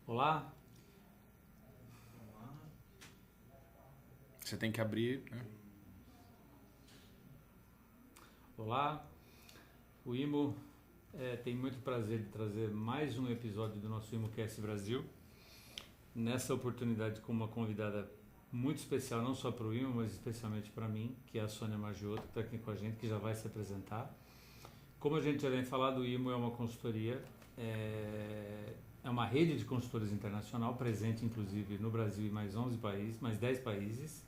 Olá. Você tem que abrir, né? Olá. O IMO tem muito prazer de trazer mais um episódio do nosso IMOcast Brasil. Nessa oportunidade com uma convidada muito especial, não só para o IMO, mas especialmente para mim, que é a Sônia Maggiotto, que está aqui com a gente, que já vai se apresentar. Como a gente já vem falado, o IMO é uma consultoria, é uma rede de consultores internacional, presente inclusive no Brasil e mais 11 países, mais 10 países,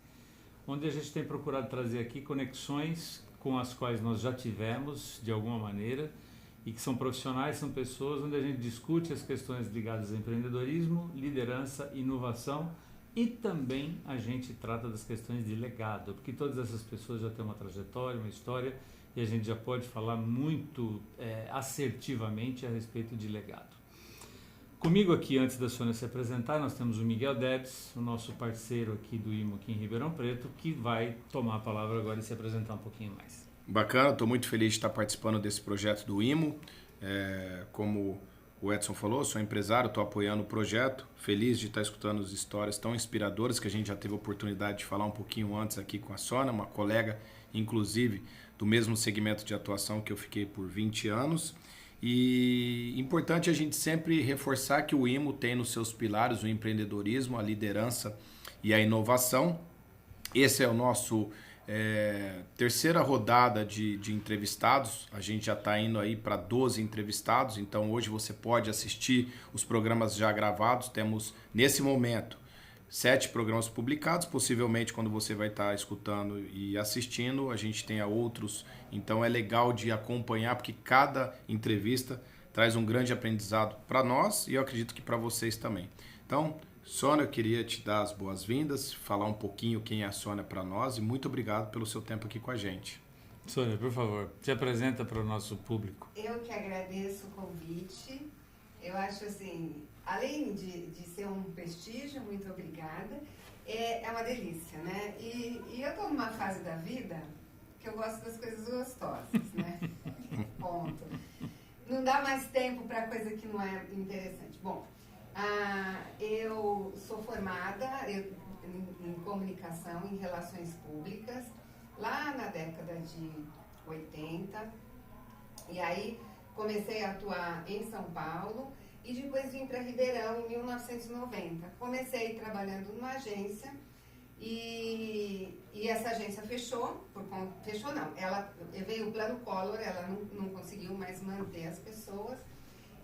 onde a gente tem procurado trazer aqui conexões com as quais nós já tivemos, de alguma maneira, e que são profissionais, são pessoas onde a gente discute as questões ligadas ao empreendedorismo, liderança, inovação, e também a gente trata das questões de legado, porque todas essas pessoas já têm uma trajetória, uma história, e a gente já pode falar muito assertivamente a respeito de legado. Comigo aqui, antes da Sônia se apresentar, nós temos o Miguel Debs, o nosso parceiro aqui do IMO aqui em Ribeirão Preto, que vai tomar a palavra agora e se apresentar um pouquinho mais. Bacana, estou muito feliz de estar participando desse projeto do IMO. Como o Edson falou, sou empresário, estou apoiando o projeto. Feliz de estar escutando as histórias tão inspiradoras que a gente já teve a oportunidade de falar um pouquinho antes aqui com a Sônia, uma colega, inclusive, do mesmo segmento de atuação que eu fiquei por 20 anos. E importante a gente sempre reforçar que o IMO tem nos seus pilares o empreendedorismo, a liderança e a inovação. Esse é o nosso terceira rodada de entrevistados. A gente já está indo aí para 12 entrevistados, então hoje você pode assistir os programas já gravados. Temos, nesse momento, 7 programas publicados. Possivelmente, quando você vai estar escutando e assistindo, a gente tenha outros. Então é legal de acompanhar, porque cada entrevista traz um grande aprendizado para nós e eu acredito que para vocês também. Então, Sônia, eu queria te dar as boas-vindas, falar um pouquinho quem é a Sônia para nós e muito obrigado pelo seu tempo aqui com a gente. Sônia, por favor, se apresenta para o nosso público. Eu que agradeço o convite. Eu acho assim, além de ser um prestígio, muito obrigada, é uma delícia, né? E eu estou numa fase da vida que eu gosto das coisas gostosas, né? Ponto. Não dá mais tempo para coisa que não é interessante. Bom, eu sou formada em comunicação, em relações públicas, lá na década de 80, e aí comecei a atuar em São Paulo e depois vim para Ribeirão em 1990. Comecei trabalhando numa agência e essa agência fechou, fechou não, veio o plano Collor, ela não conseguiu mais manter as pessoas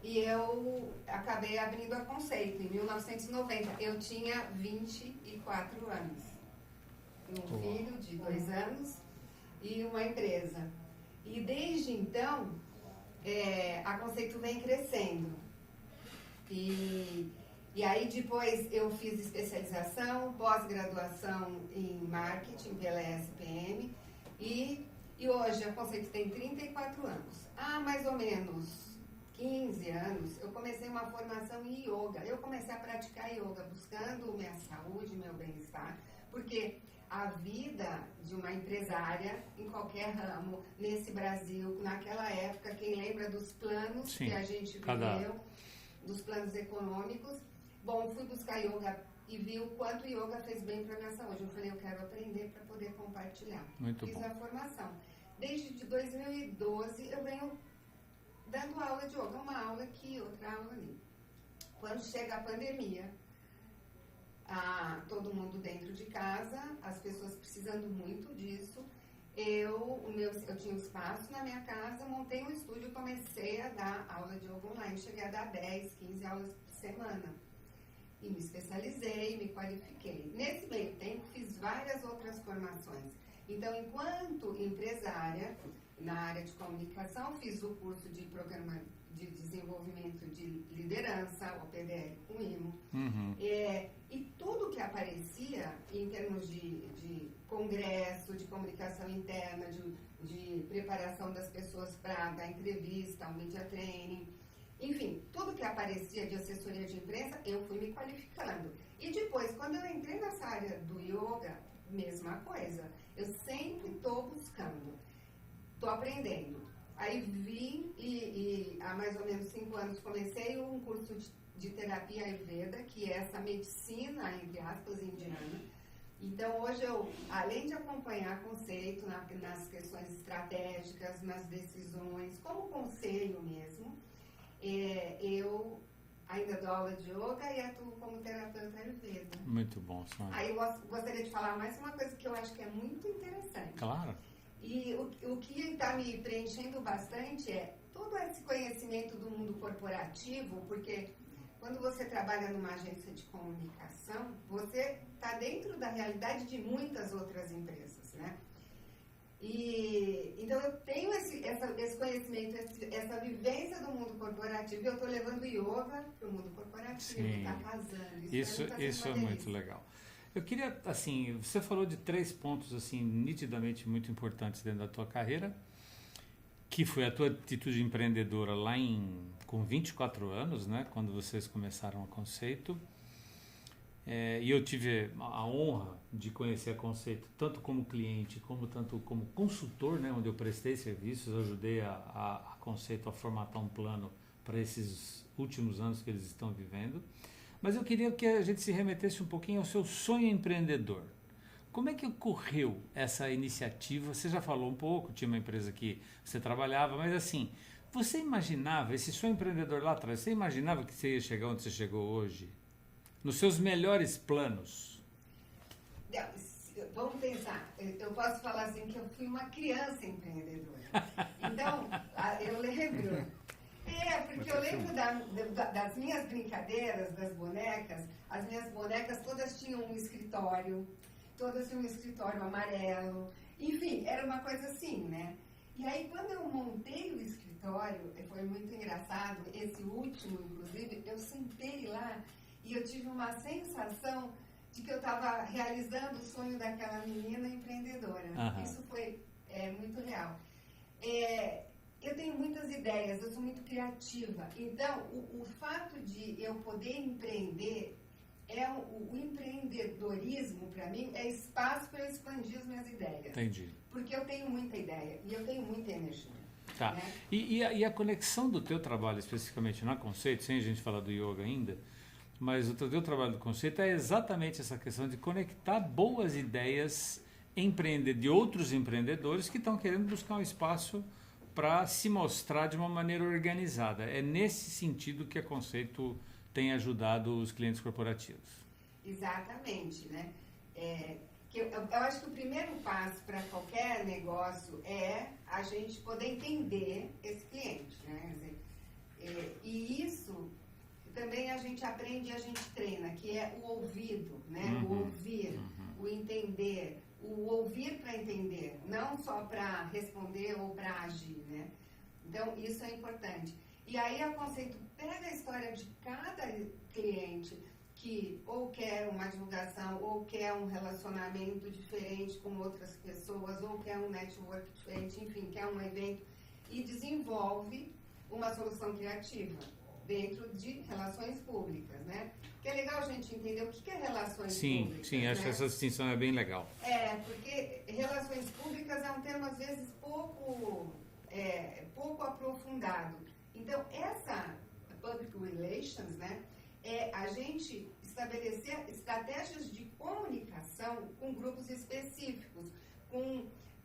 e eu acabei abrindo a Conceito em 1990. Eu tinha 24 anos, um filho de 2 anos e uma empresa. E desde então, a Conceito vem crescendo. E aí depois eu fiz especialização, pós-graduação em marketing pela ESPM e hoje a Conceito tem 34 anos. Há mais ou menos 15 anos eu comecei uma formação em yoga. Eu comecei a praticar yoga buscando minha saúde, meu bem-estar, porque a vida de uma empresária em qualquer ramo, nesse Brasil, naquela época, quem lembra dos planos Sim, que a gente viveu, dos planos econômicos. Bom, fui buscar yoga e vi o quanto yoga fez bem para a minha saúde. Eu falei, eu quero aprender para poder compartilhar. Muito Fiz bom. a formação. Desde 2012 eu venho dando aula de yoga, uma aula aqui, outra aula ali. Quando chega a pandemia, todo mundo dentro de casa, as pessoas precisando muito disso, eu tinha um espaço na minha casa, montei um estúdio e comecei a dar aula de yoga online. Cheguei a dar 10, 15 aulas por semana. E me especializei, me qualifiquei. Nesse meio tempo, fiz várias outras formações. Então, enquanto empresária, na área de comunicação, fiz o curso de programa de desenvolvimento de liderança, o PDL com IMO. Uhum. E tudo que aparecia em termos de congresso, de comunicação interna, de preparação das pessoas para dar entrevista, um media training, enfim, tudo que aparecia de assessoria de imprensa, eu fui me qualificando. E depois, quando eu entrei nessa área do yoga, mesma coisa. Eu sempre estou buscando, estou aprendendo. Aí vim e há mais ou menos 5 anos comecei um curso de terapia Ayurveda, que é essa medicina, entre aspas, indiana. Então, hoje eu, além de acompanhar conceito nas questões estratégicas, nas decisões, como conselho mesmo, eu ainda dou aula de yoga e atuo como terapeuta Ayurveda. Muito bom, Sônia. Aí eu gostaria de falar mais uma coisa que eu acho que é muito interessante. Claro. E o que está me preenchendo bastante é todo esse conhecimento do mundo corporativo, porque quando você trabalha numa agência de comunicação, você está dentro da realidade de muitas outras empresas, né? E então eu tenho esse conhecimento, essa vivência do mundo corporativo, e eu estou levando yoga para o mundo corporativo, está casando. Isso é muito legal. Eu queria, assim, você falou de 3 pontos, assim, nitidamente muito importantes dentro da tua carreira, que foi a tua atitude empreendedora lá com 24 anos, né, quando vocês começaram a Conceito. E eu tive a honra de conhecer a Conceito tanto como cliente, tanto como consultor, né, onde eu prestei serviços, ajudei a Conceito a formatar um plano para esses últimos anos que eles estão vivendo. Mas eu queria que a gente se remetesse um pouquinho ao seu sonho empreendedor. Como é que ocorreu essa iniciativa? Você já falou um pouco, tinha uma empresa que você trabalhava, mas assim, você imaginava, esse sonho empreendedor lá atrás, você imaginava que você ia chegar onde você chegou hoje? Nos seus melhores planos? Vamos pensar, eu posso falar assim que eu fui uma criança empreendedora. Então, eu lembro... porque eu lembro das minhas brincadeiras, das bonecas. As minhas bonecas todas tinham um escritório, amarelo. Enfim, era uma coisa assim, né? E aí, quando eu montei o escritório, foi muito engraçado, esse último, inclusive, eu sentei lá e eu tive uma sensação de que eu estava realizando o sonho daquela menina empreendedora. Uhum. Isso foi muito real. Eu tenho muitas ideias, eu sou muito criativa. Então, o fato de eu poder empreender, o empreendedorismo, para mim, é espaço para eu expandir as minhas ideias. Entendi. Porque eu tenho muita ideia e eu tenho muita energia. Tá. Né? E a conexão do teu trabalho, especificamente na Conceito, sem a gente falar do yoga ainda, mas o teu trabalho do Conceito é exatamente essa questão de conectar boas ideias de outros empreendedores que estão querendo buscar um espaço para se mostrar de uma maneira organizada. É nesse sentido que a Conceito tem ajudado os clientes corporativos. Exatamente, né? Eu acho que o primeiro passo para qualquer negócio é a gente poder entender esse cliente, né? E isso também a gente aprende e a gente treina, que é o ouvido, né? Uhum. O ouvir, o entender, o ouvir para entender, não só para responder ou para agir, né? Então, isso é importante. E aí a Conceito pega a história de cada cliente que ou quer uma divulgação, ou quer um relacionamento diferente com outras pessoas, ou quer um network diferente, enfim, quer um evento, e desenvolve uma solução criativa dentro de relações públicas, né? Que é legal a gente entender o que é relações públicas. Sim, acho né? que essa distinção é bem legal. Porque relações públicas é um termo, às vezes, pouco aprofundado. Então, essa public relations, né, é a gente estabelecer estratégias de comunicação com grupos específicos.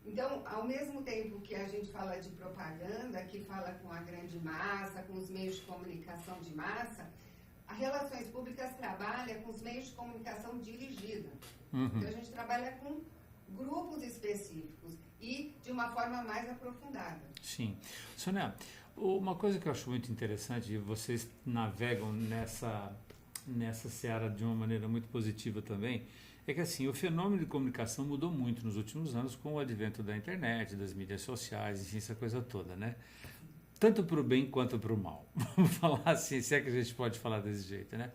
Então, ao mesmo tempo que a gente fala de propaganda, que fala com a grande massa, com os meios de comunicação de massa, a Relações Públicas trabalha com os meios de comunicação dirigida. Uhum. Então, a gente trabalha com grupos específicos e de uma forma mais aprofundada. Sim. Sônia, uma coisa que eu acho muito interessante, e vocês navegam nessa seara de uma maneira muito positiva também, é que assim, o fenômeno de comunicação mudou muito nos últimos anos com o advento da internet, das mídias sociais, enfim, essa coisa toda, né? Tanto para o bem quanto para o mal. Vamos falar assim, se é que a gente pode falar desse jeito, né?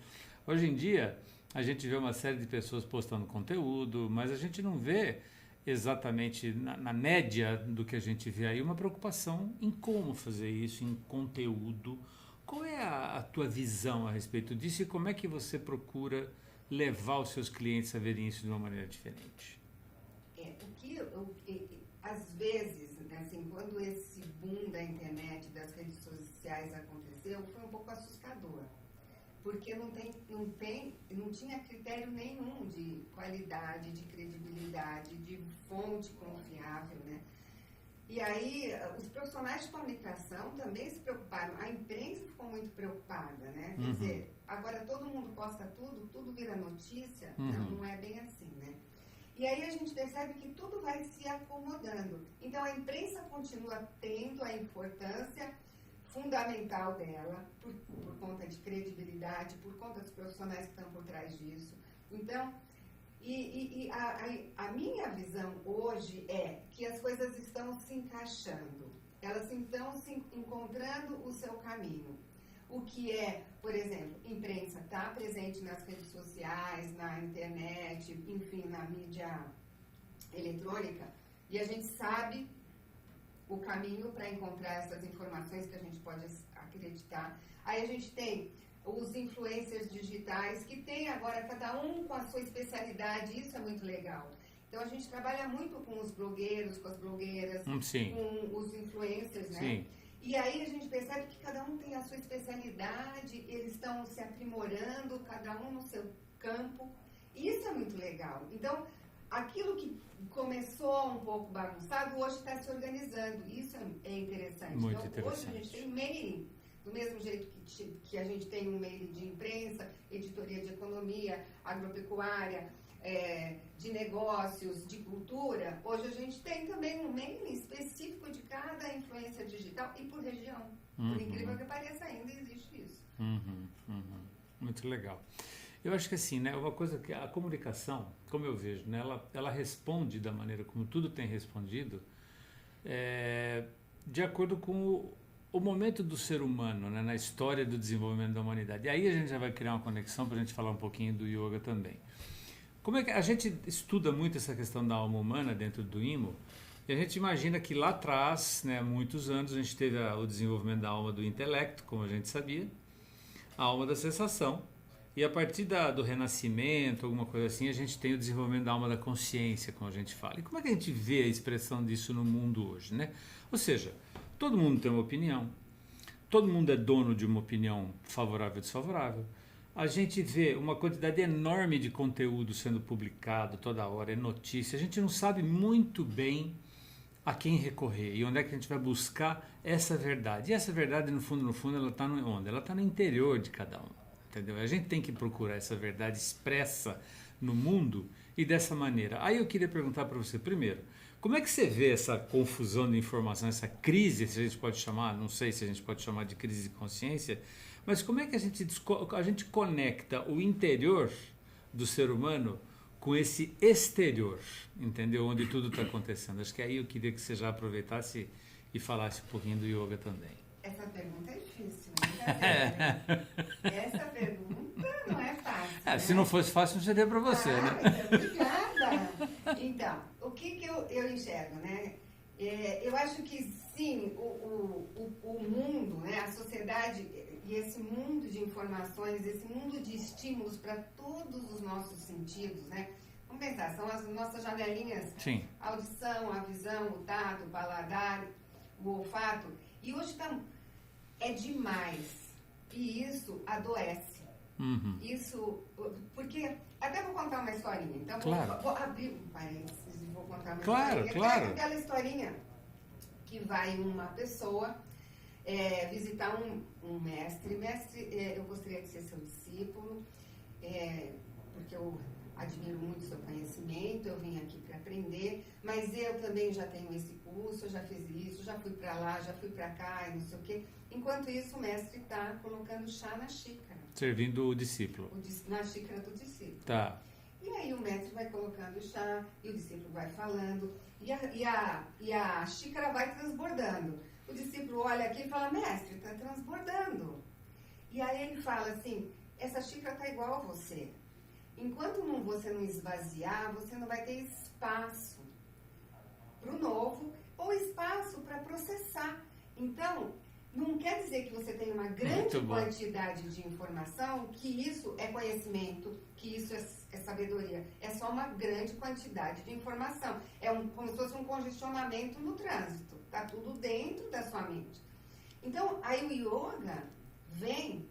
Hoje em dia, a gente vê uma série de pessoas postando conteúdo, mas a gente não vê exatamente na média do que a gente vê aí uma preocupação em como fazer isso, em conteúdo. Qual é a tua visão a respeito disso e como é que você procura levar os seus clientes a verem isso de uma maneira diferente? Às vezes, assim, quando esse boom da internet, das redes sociais aconteceu, foi um pouco assustador. porque não tinha critério nenhum de qualidade, de credibilidade, de fonte confiável, né? E aí, os profissionais de comunicação também se preocuparam. A imprensa ficou muito preocupada, né? Quer dizer, agora todo mundo posta tudo vira notícia. Não é bem assim, né? E aí a gente percebe que tudo vai se acomodando. Então, a imprensa continua tendo a importância fundamental dela, por conta de credibilidade, por conta dos profissionais que estão por trás disso. Então, a minha visão hoje é que as coisas estão se encaixando, elas estão se encontrando o seu caminho. O que é, por exemplo, imprensa está presente nas redes sociais, na internet, enfim, na mídia eletrônica, e a gente sabe o caminho para encontrar essas informações que a gente pode acreditar. Aí a gente tem os influencers digitais, que tem agora cada um com a sua especialidade, isso é muito legal. Então a gente trabalha muito com os blogueiros, com as blogueiras, com os influencers, né? Sim. E aí a gente percebe que cada um tem a sua especialidade, eles estão se aprimorando, cada um no seu campo, e isso é muito legal. Então, aquilo que começou um pouco bagunçado, hoje está se organizando, isso é interessante. Muito então, interessante. Hoje a gente tem mailing, do mesmo jeito que a gente tem um mailing de imprensa, editoria de economia, agropecuária, de negócios, de cultura, hoje a gente tem também um mailing específico de cada influência digital e por região. Por incrível que pareça, ainda existe isso. Muito legal. Eu acho que assim, né, uma coisa que a comunicação, como eu vejo, né, ela responde da maneira como tudo tem respondido, de acordo com o momento do ser humano, né, na história do desenvolvimento da humanidade. E aí a gente já vai criar uma conexão para a gente falar um pouquinho do yoga também. Como é que a gente estuda muito essa questão da alma humana dentro do IMO, e a gente imagina que lá atrás, né, há muitos anos, a gente teve o desenvolvimento da alma do intelecto, como a gente sabia, a alma da sensação, e a partir do renascimento, alguma coisa assim, a gente tem o desenvolvimento da alma da consciência, como a gente fala. E como é que a gente vê a expressão disso no mundo hoje, né? Ou seja, todo mundo tem uma opinião, todo mundo é dono de uma opinião favorável ou desfavorável. A gente vê uma quantidade enorme de conteúdo sendo publicado toda hora, é notícia. A gente não sabe muito bem a quem recorrer e onde é que a gente vai buscar essa verdade. E essa verdade, no fundo, ela está onde? Ela está no interior de cada um. Entendeu? A gente tem que procurar essa verdade expressa no mundo e dessa maneira. Aí eu queria perguntar para você primeiro, como é que você vê essa confusão de informação, essa crise, se a gente pode chamar, não sei se a gente pode chamar de crise de consciência, mas como é que a gente conecta o interior do ser humano com esse exterior, entendeu? Onde tudo está acontecendo. Acho que aí eu queria que você já aproveitasse e falasse um pouquinho do yoga também. Essa pergunta é difícil, né? Essa pergunta não é fácil. Né? Se não fosse fácil, não seria para você, né? Obrigada. Então, o que eu enxergo, né? Eu acho que sim, o mundo, né? A sociedade e esse mundo de informações, esse mundo de estímulos para todos os nossos sentidos, né? Vamos pensar, são as nossas janelinhas, sim. A audição, a visão, o tato, o paladar, o olfato. E hoje é demais. E isso adoece. Isso, porque, até vou contar uma historinha. Então, claro. vou abrir um parênteses e vou contar uma historinha. Claro. É aquela historinha que vai uma pessoa visitar um mestre. Mestre, eu gostaria de ser seu discípulo, porque eu admiro muito o seu conhecimento, eu vim aqui para aprender, mas eu também já tenho esse curso, eu já fiz isso, já fui para lá, já fui para cá e não sei o quê. Enquanto isso, o mestre está colocando chá na xícara. Servindo o discípulo. Na xícara do discípulo. Tá. E aí o mestre vai colocando chá e o discípulo vai falando e a xícara vai transbordando. O discípulo olha aqui e fala, mestre, está transbordando. E aí ele fala assim, essa xícara está igual a você. Enquanto você não esvaziar, você não vai ter espaço para o novo ou espaço para processar. Então, não quer dizer que você tem uma grande quantidade de informação, que isso é conhecimento, que isso é sabedoria. É só uma grande quantidade de informação. Como se fosse um congestionamento no trânsito. Está tudo dentro da sua mente. Então, aí o yoga vem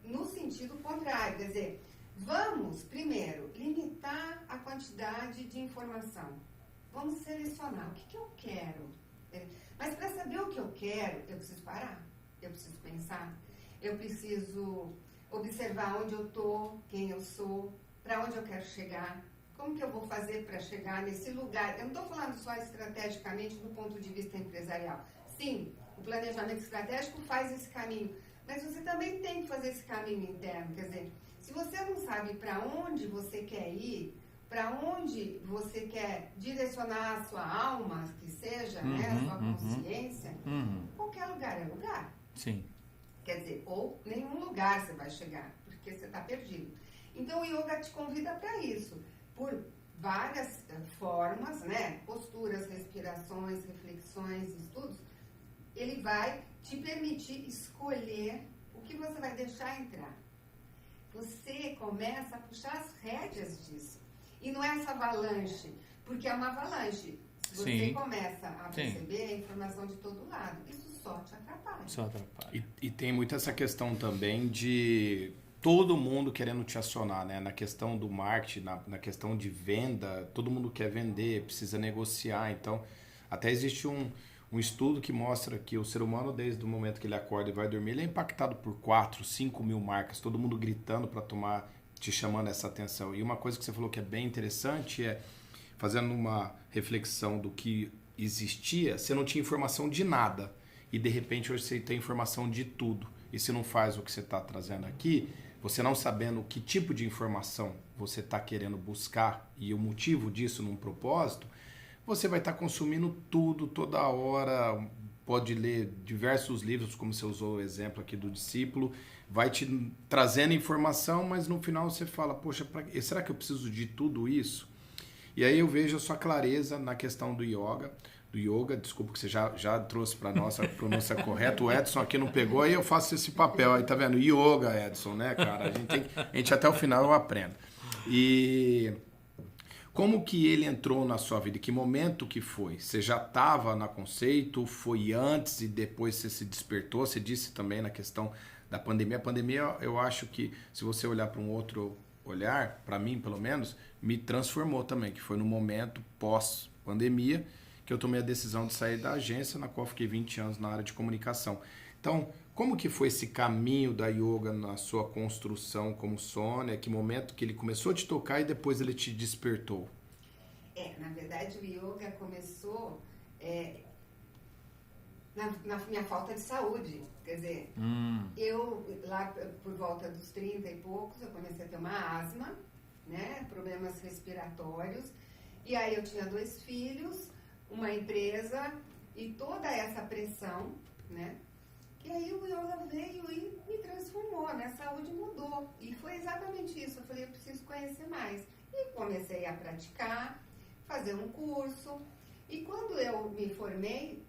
no sentido contrário, quer dizer, vamos, primeiro, limitar a quantidade de informação. Vamos selecionar o que eu quero. Mas para saber o que eu quero, eu preciso parar, eu preciso pensar, eu preciso observar onde eu estou, quem eu sou, para onde eu quero chegar, como que eu vou fazer para chegar nesse lugar. Eu não estou falando só estrategicamente do ponto de vista empresarial. Sim, o planejamento estratégico faz esse caminho, mas você também tem que fazer esse caminho interno. Quer dizer, se você não sabe para onde você quer ir, para onde você quer direcionar a sua alma, que seja, né, a sua consciência, qualquer lugar é lugar. Sim. Quer dizer, ou nenhum lugar você vai chegar, porque você está perdido. Então, o yoga te convida para isso, por várias formas, né, posturas, respirações, reflexões, estudos. Ele vai te permitir escolher o que você vai deixar entrar. Você começa a puxar as rédeas disso. E não é essa avalanche, porque é uma avalanche. Você começa a perceber a informação de todo lado. Isso só te atrapalha. Só atrapalha. E tem muito essa questão também de todo mundo querendo te acionar, né? Na questão do marketing, na questão de venda, todo mundo quer vender, precisa negociar. Então, até existe um estudo que mostra que o ser humano, desde o momento que ele acorda e vai dormir, ele é impactado por 4, 5 mil marcas, todo mundo gritando para tomar, te chamando essa atenção. E uma coisa que você falou que é bem interessante é, fazendo uma reflexão do que existia, você não tinha informação de nada. E de repente hoje você tem informação de tudo. E se não faz o que você está trazendo aqui, você não sabendo que tipo de informação você está querendo buscar e o motivo disso num propósito, você vai estar consumindo tudo, toda hora, pode ler diversos livros, como você usou o exemplo aqui do discípulo, vai te trazendo informação, mas no final você fala, poxa, será que eu preciso de tudo isso? E aí eu vejo a sua clareza na questão do yoga, desculpa que você já trouxe para nós a pronúncia correta, o Edson aqui não pegou, aí eu faço esse papel, aí tá vendo, yoga, Edson, né, cara, a gente até o final eu aprendo. E como que ele entrou na sua vida? Que momento que foi? Você já estava na Conceito? Foi antes e depois você se despertou? Você disse também na questão da pandemia. A pandemia, eu acho que se você olhar para um outro olhar, para mim pelo menos, me transformou também, que foi no momento pós-pandemia que eu tomei a decisão de sair da agência, na qual fiquei 20 anos na área de comunicação. Então, como que foi esse caminho da yoga na sua construção como Sônia? Que momento que ele começou a te tocar e depois ele te despertou? Na verdade, o yoga começou na minha falta de saúde. Quer dizer, eu lá por volta dos 30 e poucos, eu comecei a ter uma asma, né, problemas respiratórios. E aí eu tinha 2 filhos, uma empresa e toda essa pressão, né? E aí o yoga veio e me transformou, minha saúde mudou. E foi exatamente isso. Eu falei, eu preciso conhecer mais. E comecei a praticar, fazer um curso. E quando eu me formei,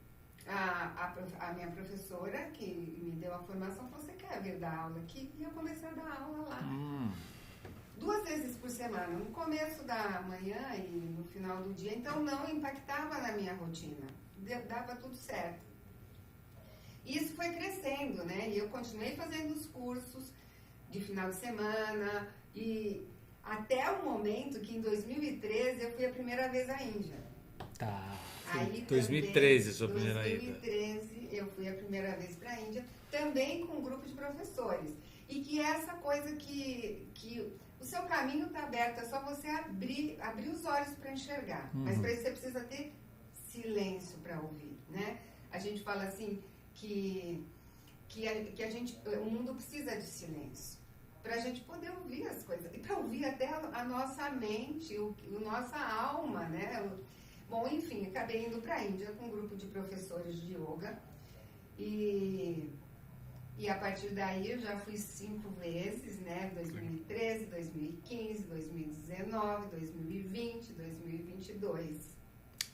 a minha professora, que me deu a formação, falou, você quer vir dar aula aqui? E eu comecei a dar aula lá. 2 vezes por semana, no começo da manhã e no final do dia. Então não impactava na minha rotina. Dava tudo certo. E isso foi crescendo, né? E eu continuei fazendo os cursos de final de semana e até o momento que em 2013 eu fui a primeira vez à Índia. Tá. Aí 2013 a sua primeira ida. 2013 eu fui a primeira vez para a Índia, também com um grupo de professores. E que é essa coisa que o seu caminho está aberto, é só você abrir os olhos para enxergar. Mas para isso você precisa ter silêncio para ouvir, né? A gente fala assim que o mundo precisa de silêncio para a gente poder ouvir as coisas e para ouvir até a nossa mente, a nossa alma, né? Bom, enfim, acabei indo para a Índia com um grupo de professores de yoga e a partir daí eu já fui 5 vezes, né? 2013, 2015, 2019, 2020, 2022.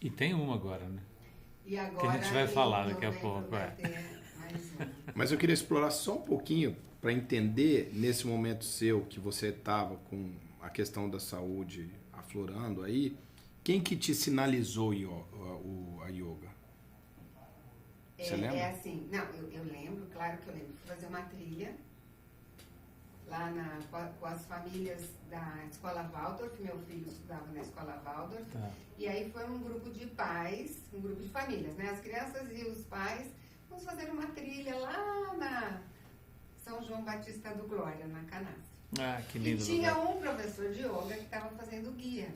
E tem uma agora, né? E agora, que a gente vai falar daqui a pouco. Mas eu queria explorar só um pouquinho para entender, nesse momento seu, que você estava com a questão da saúde aflorando aí, quem que te sinalizou a yoga? Você lembra? É assim, não, eu lembro, claro que eu lembro. Fui fazer uma trilha lá com as famílias da Escola Waldorf, meu filho estudava na Escola Waldorf, e aí foi um grupo de pais, um grupo de famílias, né? As crianças e os pais, vamos fazer uma trilha lá na São João Batista do Glória, na Canastra. Ah, que lindo. E tinha um professor de yoga que estava fazendo guia.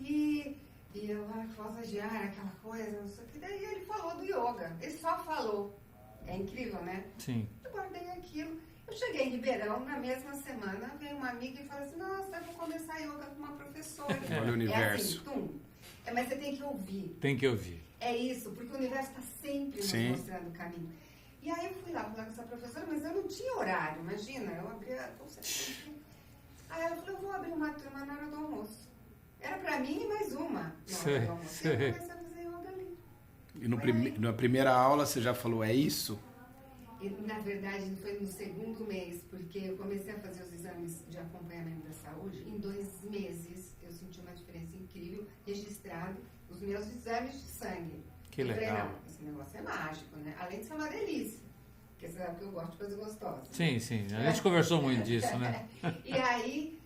E eu lá, falsa diária, aquela coisa, não sei o que. Daí ele falou do yoga. Ele só falou. É incrível, né? Sim. Eu guardei aquilo. Eu cheguei em Ribeirão, na mesma semana, veio uma amiga e falou assim, nossa, eu vou começar yoga com uma professora. Olha o universo. É assim, mas você tem que ouvir. Tem que ouvir. É isso, porque o universo está sempre nos mostrando o caminho. E aí eu fui lá falar com essa professora, mas eu não tinha horário, imagina, eu abri a bolsa. Aí ela falou, eu vou abrir uma turma na hora do almoço. Era pra mim e mais uma na hora do almoço. E eu comecei a fazer yoga ali. E na primeira aula você já falou, é isso? E, na verdade, foi no segundo mês, porque eu comecei a fazer os exames de acompanhamento da saúde. Em 2 meses, eu senti uma diferença incrível, registrado os meus exames de sangue. Que legal. Eu falei, não, esse negócio é mágico, né? Além de ser uma delícia. Porque você sabe que eu gosto de coisa gostosa. Sim, sim. A gente conversou muito disso, né? E aí,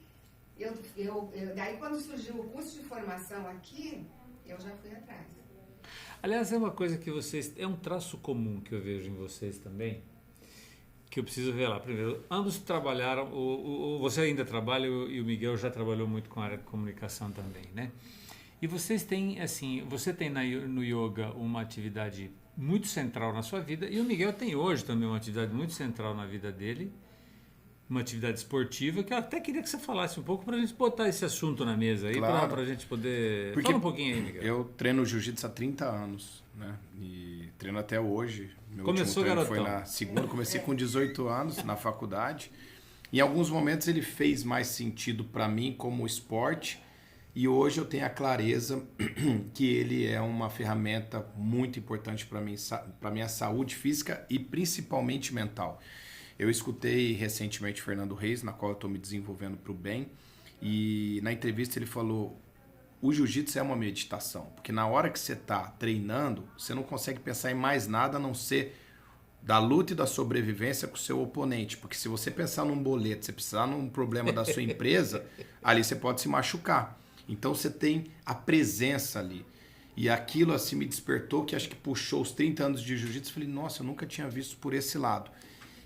daí quando surgiu o curso de formação aqui, eu já fui atrás. Aliás, é uma coisa que vocês... É um traço comum que eu vejo em vocês também, que eu preciso ver lá. Primeiro, ambos trabalharam... Você ainda trabalha e o Miguel já trabalhou muito com a área de comunicação também, né? E vocês têm, assim... Você tem no yoga uma atividade muito central na sua vida, e o Miguel tem hoje também uma atividade muito central na vida dele, uma atividade esportiva, que eu até queria que você falasse um pouco para a gente botar esse assunto na mesa aí, Claro. para a gente poder... Porque Fala um pouquinho aí, Miguel. Eu treino jiu-jitsu há 30 anos, né? E treino até hoje. Meu Começou último treino garotão. foi na segunda, comecei com 18 anos na faculdade. Em alguns momentos ele fez mais sentido para mim como esporte, e hoje eu tenho a clareza que ele é uma ferramenta muito importante para mim, para minha saúde física e principalmente mental. Eu escutei recentemente Fernando Reis, na qual eu estou me desenvolvendo para o bem, e na entrevista ele falou, o jiu-jitsu é uma meditação, porque na hora que você está treinando, você não consegue pensar em mais nada a não ser da luta e da sobrevivência com o seu oponente, porque se você pensar num boleto, você precisar num problema da sua empresa, ali você pode se machucar. Então você tem a presença ali. E aquilo assim me despertou, que acho que puxou os 30 anos de jiu-jitsu. Falei, nossa, eu nunca tinha visto por esse lado.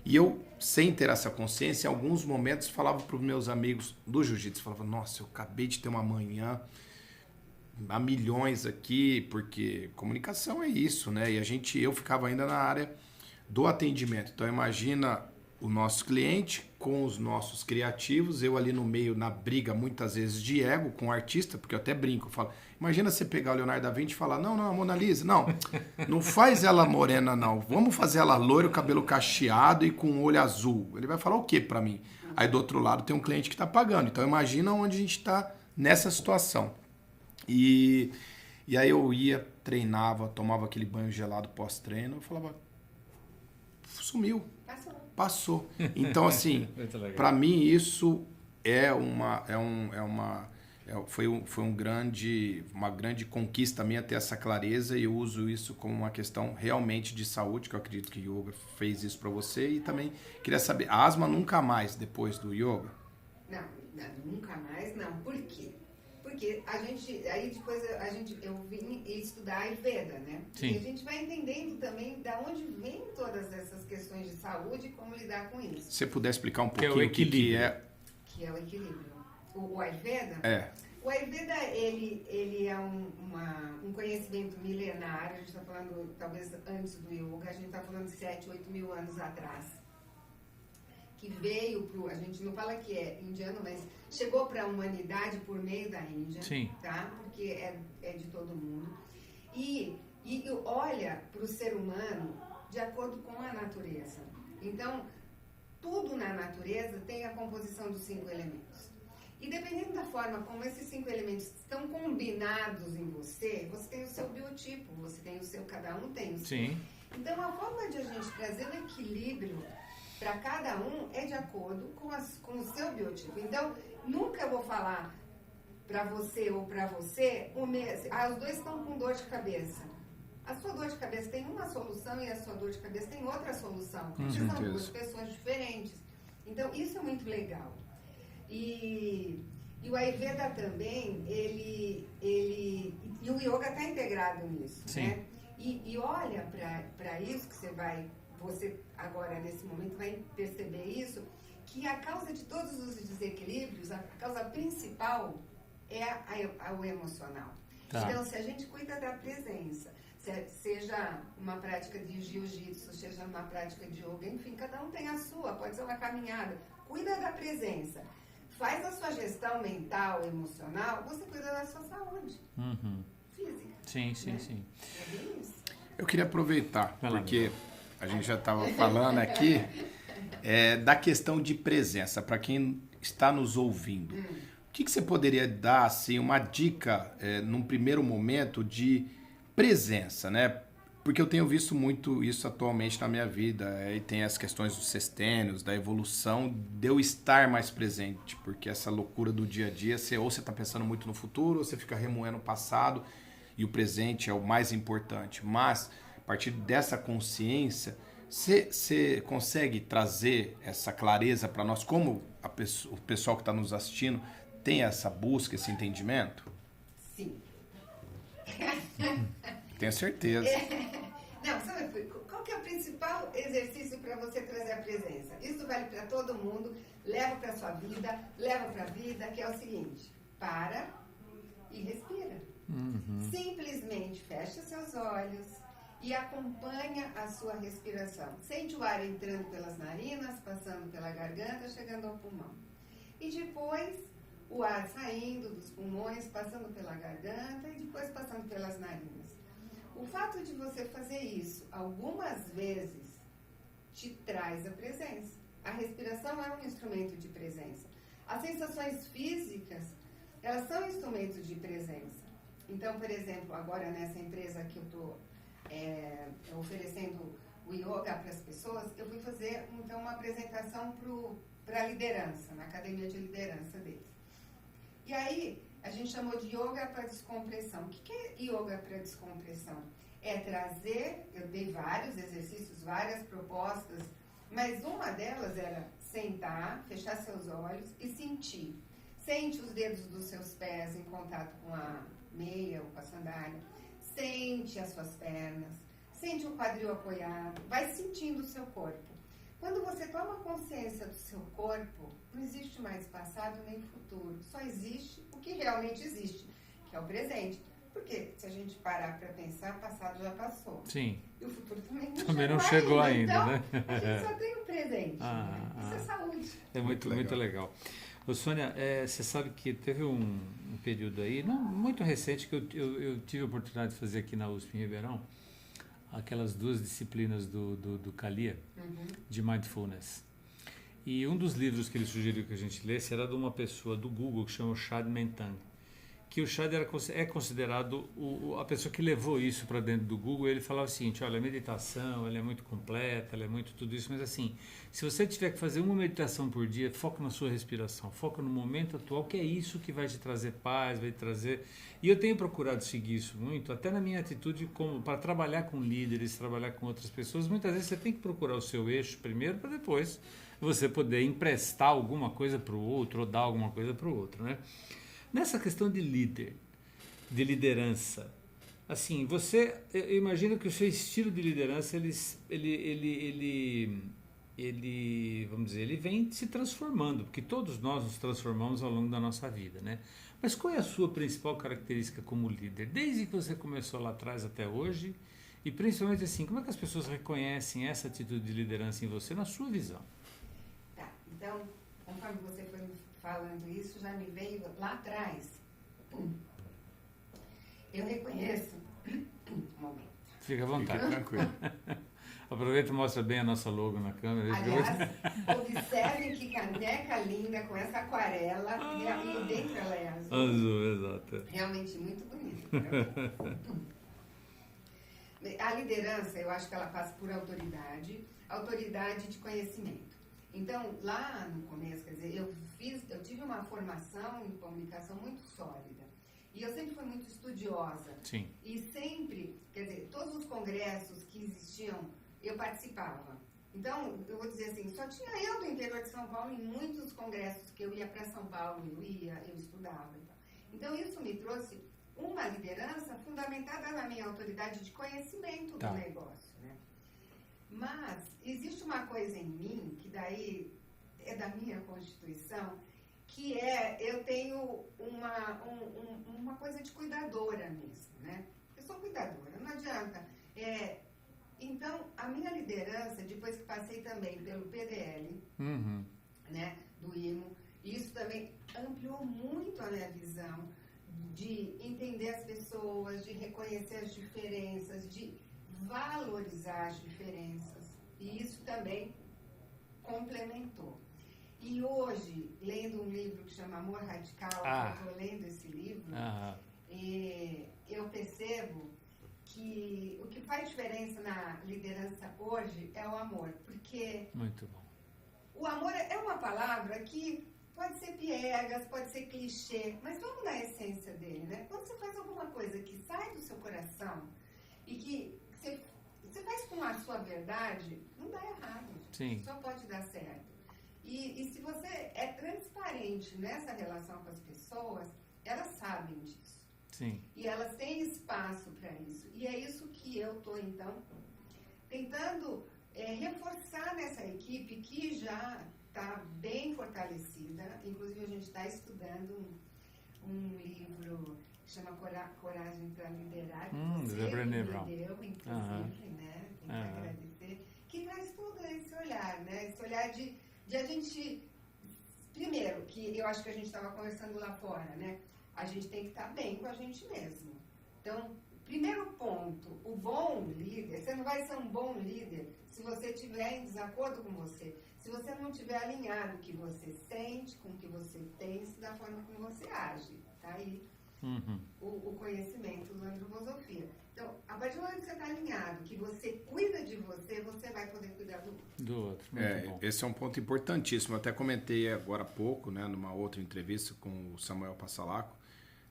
E eu, sem ter essa consciência, em alguns momentos falava para os meus amigos do jiu-jitsu, falava, nossa, eu acabei de ter uma manhã a milhões aqui, porque comunicação é isso, né? E eu ficava ainda na área do atendimento. Então imagina o nosso cliente com os nossos criativos, eu ali no meio, na briga, muitas vezes de ego com o artista, porque eu até brinco, eu falo, imagina você pegar o Leonardo da Vinci e falar, não, a Mona Lisa, não faz ela morena não, vamos fazer ela loira, o cabelo cacheado e com o olho azul. Ele vai falar o quê pra mim? Aí do outro lado tem um cliente que tá pagando, então imagina onde a gente tá nessa situação. E aí eu ia, treinava, tomava aquele banho gelado pós-treino, eu falava, sumiu. Passou. Então, assim, para mim isso foi uma grande conquista minha ter essa clareza, e eu uso isso como uma questão realmente de saúde, que eu acredito que o yoga fez isso para você. E também queria saber, asma nunca mais depois do yoga? Não, nunca mais não. Por quê? Porque eu vim estudar Ayurveda, né? Sim. E a gente vai entendendo também de onde vem todas essas questões de saúde e como lidar com isso. Se você puder explicar um pouquinho o equilíbrio. Que é o equilíbrio. O Ayurveda? É. O Ayurveda, ele é um conhecimento milenar. A gente está falando, talvez antes do yoga, a gente está falando de 7, 8 mil anos atrás. Que veio a gente não fala que é indiano, mas chegou para a humanidade por meio da Índia. Sim. Tá? Porque é de todo mundo. E olha para o ser humano de acordo com a natureza. Então, tudo na natureza tem a composição dos 5 elementos. E dependendo da forma como esses 5 elementos estão combinados em você, você tem o seu biotipo, você tem o seu, cada um tem o seu. Sim. Então, a forma de a gente trazer um equilíbrio para cada um é de acordo com o seu biotipo. Então, nunca eu vou falar para você ou para você, os dois estão com dor de cabeça. A sua dor de cabeça tem uma solução e a sua dor de cabeça tem outra solução. Porque são duas pessoas diferentes. Então, isso é muito legal. E o Ayurveda também, e o Yoga está integrado nisso, Sim. né? E olha para isso que você agora nesse momento vai perceber isso, que a causa de todos os desequilíbrios, a causa principal é o emocional. Tá. Então, se a gente cuida da presença, seja uma prática de jiu-jitsu, seja uma prática de yoga, enfim, cada um tem a sua, pode ser uma caminhada. Cuida da presença. Faz a sua gestão mental, emocional, você cuida da sua saúde física. Sim, sim, né? sim. É bem isso. Eu queria aproveitar, Vai lá, porque a gente já estava falando aqui da questão de presença, para quem está nos ouvindo. O que você poderia dar, assim, uma dica, num primeiro momento, de presença, né? Porque eu tenho visto muito isso atualmente na minha vida, e tem as questões dos sestênios, da evolução, de eu estar mais presente, porque essa loucura do dia a dia, ou você está pensando muito no futuro, ou você fica remoendo o passado, e o presente é o mais importante. Mas, a partir dessa consciência, você consegue trazer essa clareza para nós, como o pessoal que está nos assistindo tem essa busca, esse entendimento? Sim. Tenho certeza. Não, sabe qual que é o principal exercício para você trazer a presença? Isso vale para todo mundo, leva para sua vida, leva para a vida, que é o seguinte: para e respira. Simplesmente fecha seus olhos e acompanha a sua respiração. Sente o ar entrando pelas narinas, passando pela garganta, chegando ao pulmão. E depois o ar saindo dos pulmões, passando pela garganta e depois passando pelas narinas. O fato de você fazer isso algumas vezes te traz a presença. A respiração é um instrumento de presença. As sensações físicas, elas são instrumentos de presença. Então, por exemplo, agora nessa empresa que eu estou oferecendo o yoga para as pessoas, eu fui fazer então uma apresentação para a liderança, na academia de liderança deles. E aí, a gente chamou de yoga para descompressão. O que é yoga para descompressão? É trazer, eu dei vários exercícios, várias propostas, mas uma delas era sentar, fechar seus olhos e sentir. Sente os dedos dos seus pés em contato com a meia ou com a sandália. Sente as suas pernas. Sente o quadril apoiado. Vai sentindo o seu corpo. Quando você toma consciência do seu corpo, não existe mais passado nem futuro. Só existe o que realmente existe, que é o presente. Porque se a gente parar para pensar, o passado já passou. Sim. E o futuro também Não chegou ainda, então, né? A gente só tem o presente. Isso é saúde. É muito legal. Ô, Sônia, você sabe que teve um período aí, não muito recente, que eu tive a oportunidade de fazer aqui na USP em Ribeirão, aquelas 2 disciplinas do Kalia, de Mindfulness. E um dos livros que ele sugeriu que a gente lesse era de uma pessoa do Google que chama Shad Mentang. Que o Shad é considerado a pessoa que levou isso para dentro do Google. Ele falava o seguinte: olha, a meditação ela é muito completa, ela é muito tudo isso, mas assim, se você tiver que fazer uma meditação por dia, foca na sua respiração, foca no momento atual, que é isso que vai te trazer paz, vai te trazer... E eu tenho procurado seguir isso muito, até na minha atitude para trabalhar com líderes, trabalhar com outras pessoas. Muitas vezes você tem que procurar o seu eixo primeiro, para depois você poder emprestar alguma coisa para o outro, ou dar alguma coisa para o outro, né? Nessa questão de líder, de liderança, assim, eu imagino que o seu estilo de liderança, vamos dizer, ele vem se transformando, porque todos nós nos transformamos ao longo da nossa vida, né? Mas qual é a sua principal característica como líder, desde que você começou lá atrás até hoje, e principalmente assim, como é que as pessoas reconhecem essa atitude de liderança em você, na sua visão? Tá, então, conforme você foi falando isso, já me veio lá atrás. Eu reconheço. Um momento. Fica à vontade. Fica tranquilo. Aproveita e mostra bem a nossa logo na câmera. Aliás, observem que caneca linda com essa aquarela. E dentro ela é azul. Azul, exato. Realmente muito bonita. A liderança, eu acho que ela passa por autoridade de conhecimento. Então, lá no começo, quer dizer, eu tive uma formação em comunicação muito sólida. E eu sempre fui muito estudiosa. Sim. E sempre, quer dizer, todos os congressos que existiam, eu participava. Então, eu vou dizer assim, só tinha eu do interior de São Paulo em muitos congressos que eu ia para São Paulo, eu estudava. Então, isso me trouxe uma liderança fundamentada na minha autoridade de conhecimento do negócio, né? Mas existe uma coisa em mim, que daí é da minha constituição, que eu tenho uma coisa de cuidadora mesmo, né? Eu sou cuidadora, não adianta. Então, a minha liderança, depois que passei também pelo PDL, né, do IMO, isso também ampliou muito a minha visão de entender as pessoas, de reconhecer as diferenças, de valorizar as diferenças. E isso também complementou. E hoje, lendo um livro que chama Amor Radical, eu estou lendo esse livro, eu percebo que o que faz diferença na liderança hoje é o amor, porque muito bom. O amor é uma palavra que pode ser piegas, pode ser clichê, mas vamos na essência dele, né? Quando você faz alguma coisa que sai do seu coração e que você faz com a sua verdade, não dá errado. Sim. Só pode dar certo. E se você é transparente nessa relação com as pessoas, elas sabem disso. Sim. E elas têm espaço para isso. E é isso que eu estou, então, tentando reforçar nessa equipe que já está bem fortalecida. Inclusive, a gente está estudando um livro que chama Coragem para Liderar. Você me deu, inclusive, né? Tem que agradecer. Que traz todo esse olhar, né? Esse olhar de a gente... Primeiro, que eu acho que a gente estava conversando lá fora, né? A gente tem que estar bem com a gente mesmo. Então, primeiro ponto, o bom líder, você não vai ser um bom líder se você estiver em desacordo com você, se você não estiver alinhado o que você sente, com o que você pensa, da forma como você age. Tá aí o conhecimento da antroposofia. Então, a partir do momento que você está alinhado, que você cuida de você, você vai poder cuidar do outro. Do outro. Muito bom. Esse é um ponto importantíssimo. Eu até comentei agora há pouco, né, numa outra entrevista com o Samuel Passalaco,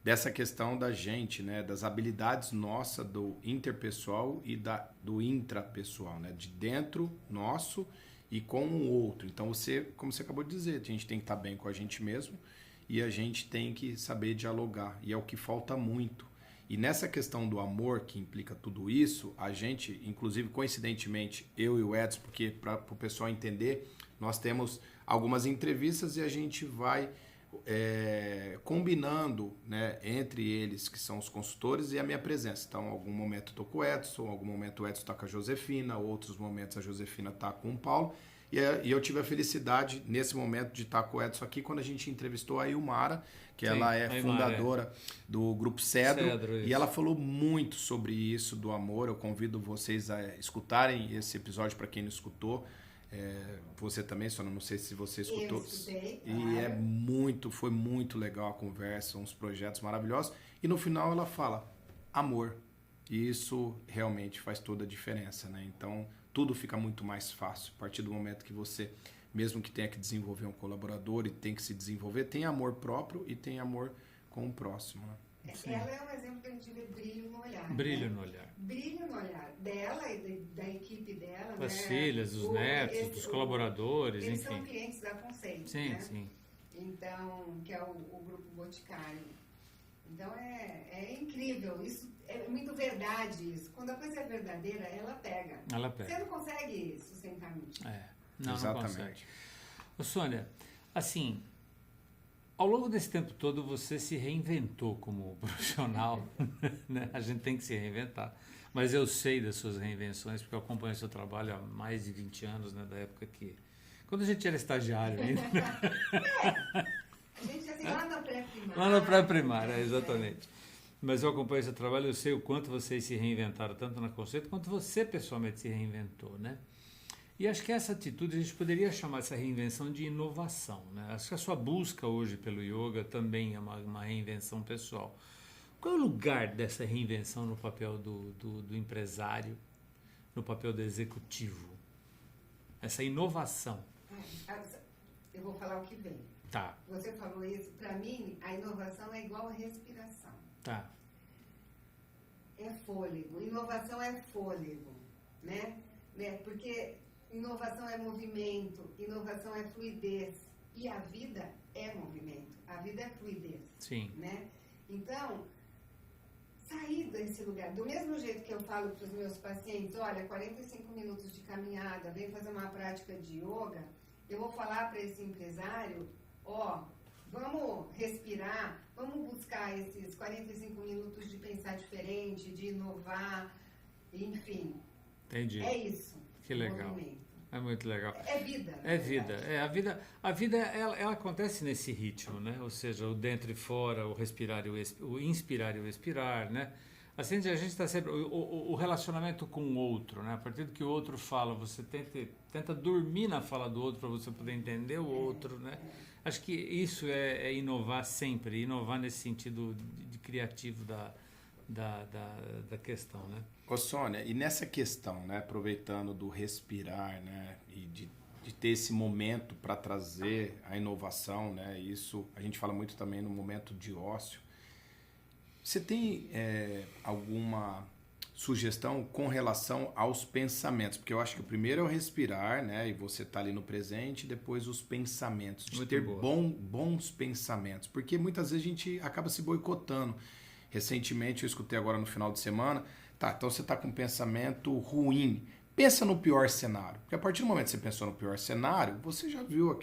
dessa questão da gente, né, das habilidades nossas do interpessoal e do intrapessoal, né, de dentro nosso e com o outro. Então, como você acabou de dizer, a gente tem que estar bem com a gente mesmo e a gente tem que saber dialogar, e é o que falta muito. E nessa questão do amor, que implica tudo isso, a gente, inclusive, coincidentemente, eu e o Edson, porque para o pessoal entender, nós temos algumas entrevistas e a gente vai combinando, né, entre eles, que são os consultores, e a minha presença. Então, em algum momento eu estou com o Edson, em algum momento o Edson está com a Josefina, outros momentos a Josefina está com o Paulo. E eu tive a felicidade, nesse momento, de estar com o Edson aqui, quando a gente entrevistou a Ilmara, que ela é fundadora do Grupo Cedro, e ela falou muito sobre isso, do amor. Eu convido vocês a escutarem esse episódio, para quem não escutou. Você também, só não sei se você escutou. Eu escutei, e foi muito legal a conversa, uns projetos maravilhosos. E no final ela fala, amor. E isso realmente faz toda a diferença, né? Então, tudo fica muito mais fácil. A partir do momento que você, mesmo que tenha que desenvolver um colaborador e tem que se desenvolver, tem amor próprio e tem amor com o próximo, né? Ela é um exemplo que a gente vê brilho no olhar. Brilho, né? no olhar. Brilho no olhar dela e da equipe dela. Das filhas, dos netos, dos colaboradores, eles enfim. São clientes da Conceito, sim, né? Sim. Então, que é o Grupo Boticário. Então, é incrível. Isso é muito verdade, isso. Quando a coisa é verdadeira, ela pega. Você não consegue sustentar mentira. Não consegue. Ô, Sônia, assim... Ao longo desse tempo todo, você se reinventou como profissional, né? A gente tem que se reinventar. Mas eu sei das suas reinvenções, porque eu acompanho o seu trabalho há mais de 20 anos, né? Da época que... Quando a gente era estagiário ainda. A gente assim, lá na pré-primária. Lá na pré-primária, exatamente. Mas eu acompanho o seu trabalho, eu sei o quanto vocês se reinventaram, tanto na Conceito, quanto você pessoalmente se reinventou, né? E acho que essa atitude, a gente poderia chamar essa reinvenção de inovação, né? Acho que a sua busca hoje pelo yoga também é uma reinvenção pessoal. Qual é o lugar dessa reinvenção no papel do empresário, no papel do executivo? Essa inovação. Eu vou falar o que vem. Tá. Você falou isso. Para mim, a inovação é igual a respiração. Tá. É fôlego. Inovação é fôlego, né? Porque inovação é movimento, inovação é fluidez. E a vida é movimento, a vida é fluidez. Sim. Né? Então, sair desse lugar. Do mesmo jeito que eu falo para os meus pacientes, olha, 45 minutos de caminhada, vem fazer uma prática de yoga, eu vou falar para esse empresário, vamos respirar, vamos buscar esses 45 minutos de pensar diferente, de inovar, enfim. Entendi. É isso. Que legal. Movimento. É muito legal. É vida. É vida. A vida ela acontece nesse ritmo, né? Ou seja, o dentro e fora, o respirar e o inspirar e o expirar, né? Assim, a gente está sempre... O relacionamento com o outro, né? A partir do que o outro fala, você tenta dormir na fala do outro para você poder entender o outro, né? Acho que isso é inovar sempre, inovar nesse sentido de criativo da questão, né? Ô Sônia, e nessa questão, né, aproveitando do respirar, né, e de ter esse momento para trazer a inovação, né, isso a gente fala muito também no momento de ócio. Você tem alguma sugestão com relação aos pensamentos? Porque eu acho que o primeiro é o respirar, né, e você tá ali no presente, e depois os pensamentos, de muito ter boa. bons pensamentos, porque muitas vezes a gente acaba se boicotando. Recentemente eu escutei agora no final de semana, então você está com um pensamento ruim, pensa no pior cenário, porque a partir do momento que você pensou no pior cenário, você já viu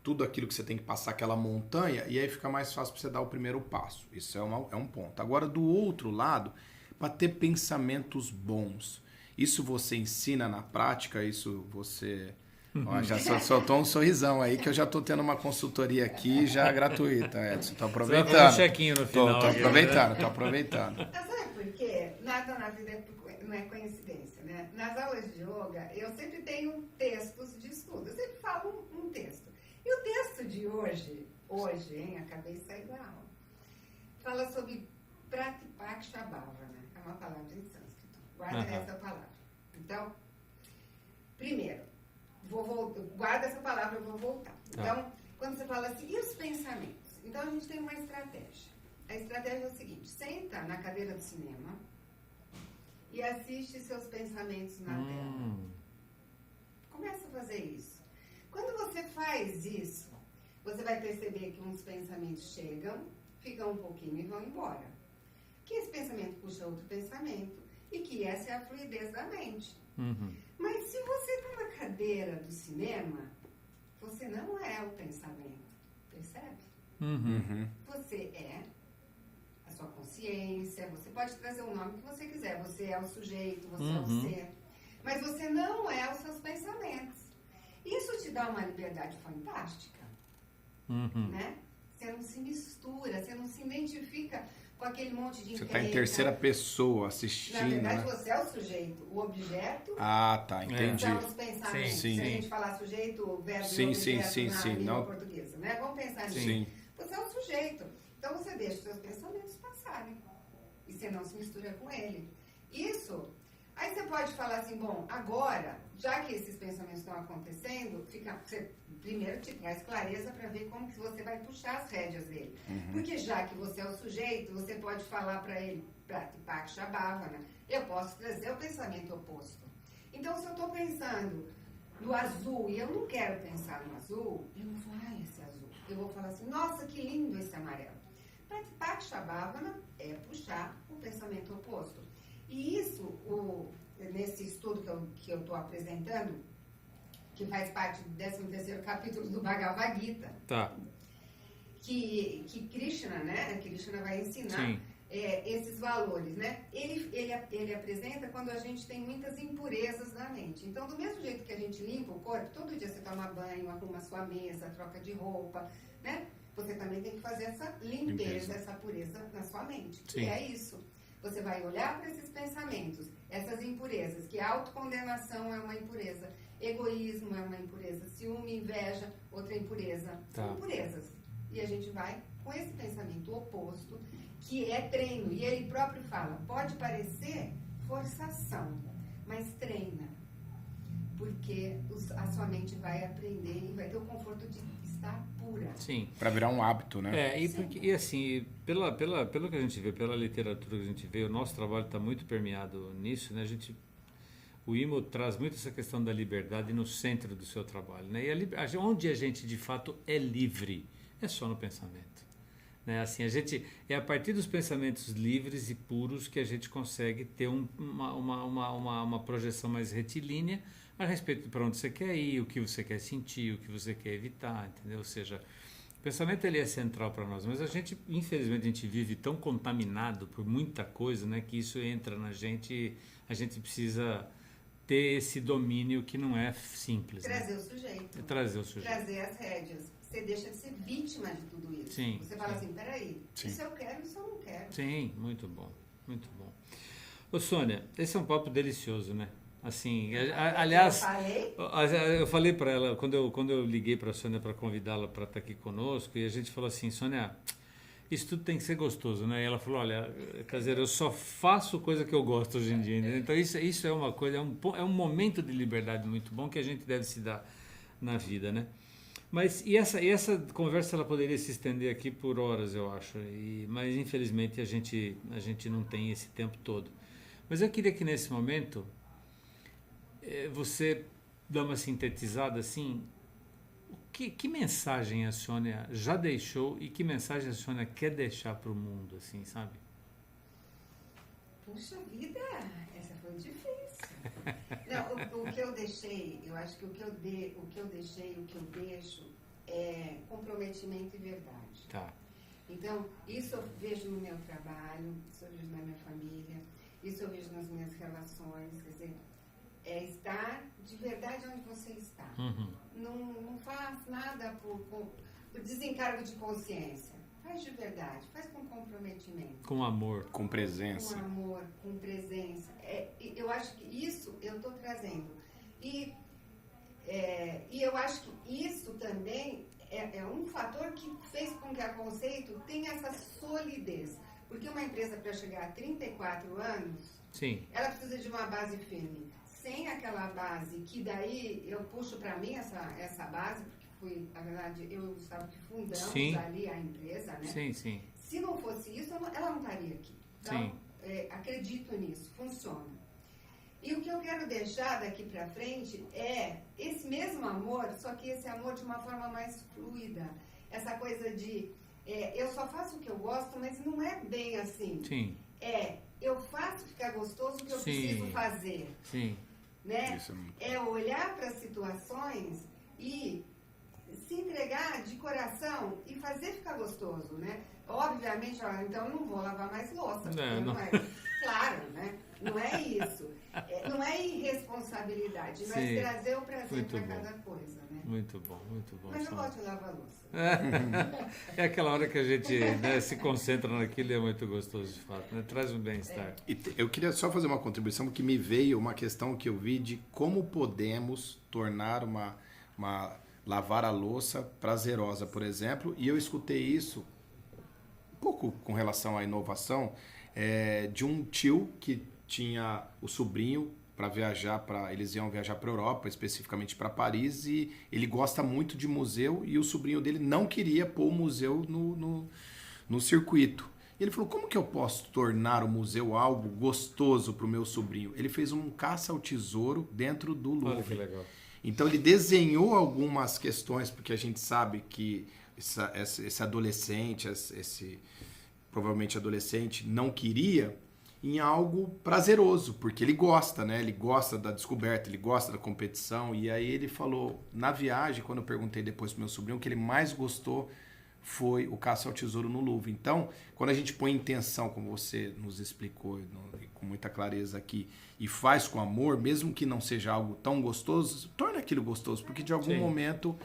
tudo aquilo que você tem que passar, aquela montanha, e aí fica mais fácil para você dar o primeiro passo. Isso é um ponto. Agora, do outro lado, para ter pensamentos bons, isso você ensina na prática, isso você... Ó, já soltou um sorrisão aí, que eu já estou tendo uma consultoria aqui já gratuita, Edson. Estou aproveitando. Você vai fazer um chequinho no final. Tô aproveitando. Sabe por quê? Nada na vida não é coincidência, né? Nas aulas de yoga, eu sempre tenho textos de estudo. Eu sempre falo um texto. E o texto de hoje, acabei de sair da aula, fala sobre Pratipakshabhavana, é uma palavra em sânscrito. Guarda essa palavra. Então, primeiro, guarda essa palavra, eu vou voltar. Então, quando você fala assim, e os pensamentos? Então, a gente tem uma estratégia. A estratégia é o seguinte, senta na cadeira do cinema e assiste seus pensamentos na tela. Começa a fazer isso. Quando você faz isso, você vai perceber que uns pensamentos chegam, ficam um pouquinho e vão embora. Que esse pensamento puxa outro pensamento e que essa é a fluidez da mente. Mas se você está na cadeira do cinema, você não é o pensamento, percebe? Você é a sua consciência, você pode trazer o nome que você quiser, você é o sujeito, você é o ser, mas você não é os seus pensamentos. Isso te dá uma liberdade fantástica, né? Você não se mistura, você não se identifica com aquele monte de Você está em terceira pessoa assistindo. Na verdade, né? você é o sujeito, o objeto. Entendi. São os pensamentos. Sim. Se a gente falar sujeito, o verbo Sim, e objeto na língua não... portuguesa, né? Vamos pensar nisso. Sim. Você é o sujeito. Então você deixa os seus pensamentos passarem. E você não se mistura com ele. Isso. Aí você pode falar assim, bom, agora, já que esses pensamentos estão acontecendo, você primeiro te traz clareza para ver como que você vai puxar as rédeas dele. Porque já que você é o sujeito, você pode falar para ele, Pratipakshabhavana, eu posso trazer o pensamento oposto. Então, se eu estou pensando no azul e eu não quero pensar no azul, eu não vou falar esse azul. Eu vou falar assim, nossa, que lindo esse amarelo. Pratipakshabhavana é puxar o pensamento oposto. E isso, nesse estudo que eu estou apresentando, que faz parte do 13º capítulo do Bhagavad Gita, que Krishna, né? Krishna vai ensinar esses valores, né? Ele apresenta quando a gente tem muitas impurezas na mente. Então, do mesmo jeito que a gente limpa o corpo, todo dia você toma banho, arruma a sua mesa, troca de roupa, né? Você também tem que fazer essa limpeza, essa pureza na sua mente. Sim. E é isso. Você vai olhar para esses pensamentos, essas impurezas, que a autocondenação é uma impureza, egoísmo é uma impureza, ciúme, inveja, outra impureza. São impurezas. E a gente vai com esse pensamento oposto, que é treino. E ele próprio fala, pode parecer forçação, mas treina. Porque a sua mente vai aprender e vai ter o conforto de estar pura. Sim. Para virar um hábito, né? E assim, pelo que a gente vê, pela literatura que a gente vê, o nosso trabalho está muito permeado nisso, né? o IMO traz muito essa questão da liberdade no centro do seu trabalho, né? E onde a gente de fato é livre, é só no pensamento, né? Assim, é a partir dos pensamentos livres e puros que a gente consegue ter uma projeção mais retilínea a respeito de para onde você quer ir, o que você quer sentir, o que você quer evitar, entendeu? Ou seja, o pensamento ele é central para nós, mas infelizmente, a gente vive tão contaminado por muita coisa, né, que isso entra na gente, a gente precisa ter esse domínio que não é simples. Trazer, né? o sujeito. Trazer o sujeito. Trazer as rédeas. Você deixa de ser vítima de tudo isso. Sim, você fala assim, peraí, Sim. isso eu quero, isso eu não quero. Sim, muito bom, muito bom. Ô Sônia, esse é um papo delicioso, né? Assim, aliás, eu falei para ela, quando eu liguei para a Sônia para convidá-la para estar aqui conosco, e a gente falou assim, Sônia, isso tudo tem que ser gostoso, né? E ela falou, olha, Caseiro, eu só faço coisa que eu gosto hoje em dia, entendeu? Então isso é uma coisa, é um momento de liberdade muito bom que a gente deve se dar na vida, né? Mas essa conversa ela poderia se estender aqui por horas, eu acho, mas infelizmente a gente não tem esse tempo todo. Mas eu queria que nesse momento você dá uma sintetizada assim, que mensagem a Sônia já deixou e que mensagem a Sônia quer deixar para o mundo, assim, sabe? Puxa vida, essa foi difícil. Não, o que eu deixei, eu acho que o que eu deixei, o que eu deixo é comprometimento e verdade. Tá. Então, isso eu vejo no meu trabalho, isso eu vejo na minha família, isso eu vejo nas minhas relações, quer dizer, é estar de verdade onde você está. Uhum. Não faz nada por desencargo de consciência. Faz de verdade, faz com comprometimento. Com amor. Com presença. Com amor, com presença. Eu acho que isso eu estou trazendo. E eu acho que isso também é um fator que fez com que a Conceito tenha essa solidez. Porque uma empresa, para chegar a 34 anos, Sim. ela precisa de uma base firme. Sem aquela base, que daí eu puxo para mim essa base, porque na verdade, eu estava fundamos Sim. ali a empresa, né? Sim, sim. Se não fosse isso, ela não estaria aqui. Então, acredito nisso, funciona. E o que eu quero deixar daqui para frente é esse mesmo amor, só que esse amor de uma forma mais fluida. Essa coisa de, eu só faço o que eu gosto, mas não é bem assim. Sim. Eu faço ficar gostoso o que eu Sim. preciso fazer. Sim. Né? Isso é olhar para as situações e se entregar de coração e fazer ficar gostoso, né? Obviamente, então eu não vou lavar mais louça. Não é. Claro, né? Não é isso. Não é irresponsabilidade, mas Sim. trazer o prazer para bom. cada coisa, né? Muito bom, muito bom. Mas eu gosto de lavar louça. É aquela hora que a gente se concentra naquilo e é muito gostoso de fato, né? Traz um bem-estar. E eu queria só fazer uma contribuição, porque me veio uma questão que eu vi de como podemos tornar uma lavar a louça prazerosa, por exemplo, e eu escutei isso um pouco com relação à inovação, de um tio que tinha o sobrinho para viajar, eles iam viajar para a Europa, especificamente para Paris, e ele gosta muito de museu e o sobrinho dele não queria pôr o museu no circuito. E ele falou, como que eu posso tornar o museu algo gostoso para o meu sobrinho? Ele fez um caça ao tesouro dentro do Louvre. Olha que legal. Então ele desenhou algumas questões, porque a gente sabe que esse adolescente, esse provavelmente adolescente, não queria, em algo prazeroso, porque ele gosta, né? Ele gosta da descoberta, ele gosta da competição. E aí ele falou, na viagem, quando eu perguntei depois pro meu sobrinho, o que ele mais gostou foi o caça ao tesouro no Louvre. Então, quando a gente põe intenção, como você nos explicou com muita clareza aqui, e faz com amor, mesmo que não seja algo tão gostoso, torna aquilo gostoso, porque de algum momento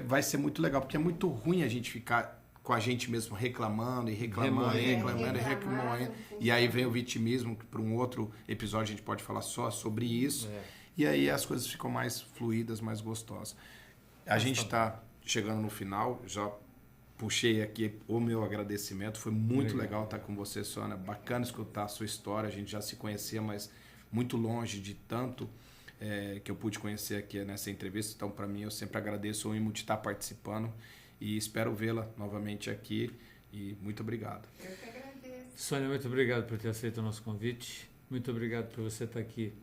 vai ser muito legal, porque é muito ruim a gente ficar com a gente mesmo reclamando. E aí vem o vitimismo, que para um outro episódio a gente pode falar só sobre isso. E aí as coisas ficam mais fluídas, mais gostosas. A gente está chegando no final, já puxei aqui o meu agradecimento. Foi muito legal estar com você, Sônia. Bacana escutar a sua história. A gente já se conhecia, mas muito longe de tanto que eu pude conhecer aqui nessa entrevista. Então, para mim, eu sempre agradeço o IMO de estar participando e espero vê-la novamente aqui. E muito obrigado. Eu que agradeço. Sônia, muito obrigado por ter aceito o nosso convite. Muito obrigado por você estar aqui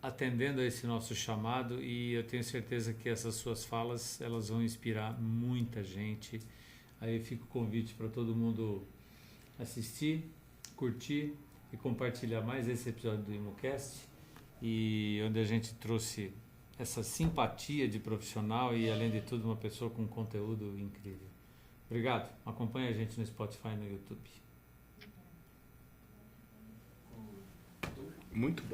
atendendo a esse nosso chamado, e eu tenho certeza que essas suas falas elas vão inspirar muita gente. Aí fica o convite para todo mundo assistir, curtir e compartilhar mais esse episódio do ImoCast, e onde a gente trouxe essa simpatia de profissional e, além de tudo, uma pessoa com conteúdo incrível. Obrigado. Acompanhe a gente no Spotify e no YouTube. Muito bom.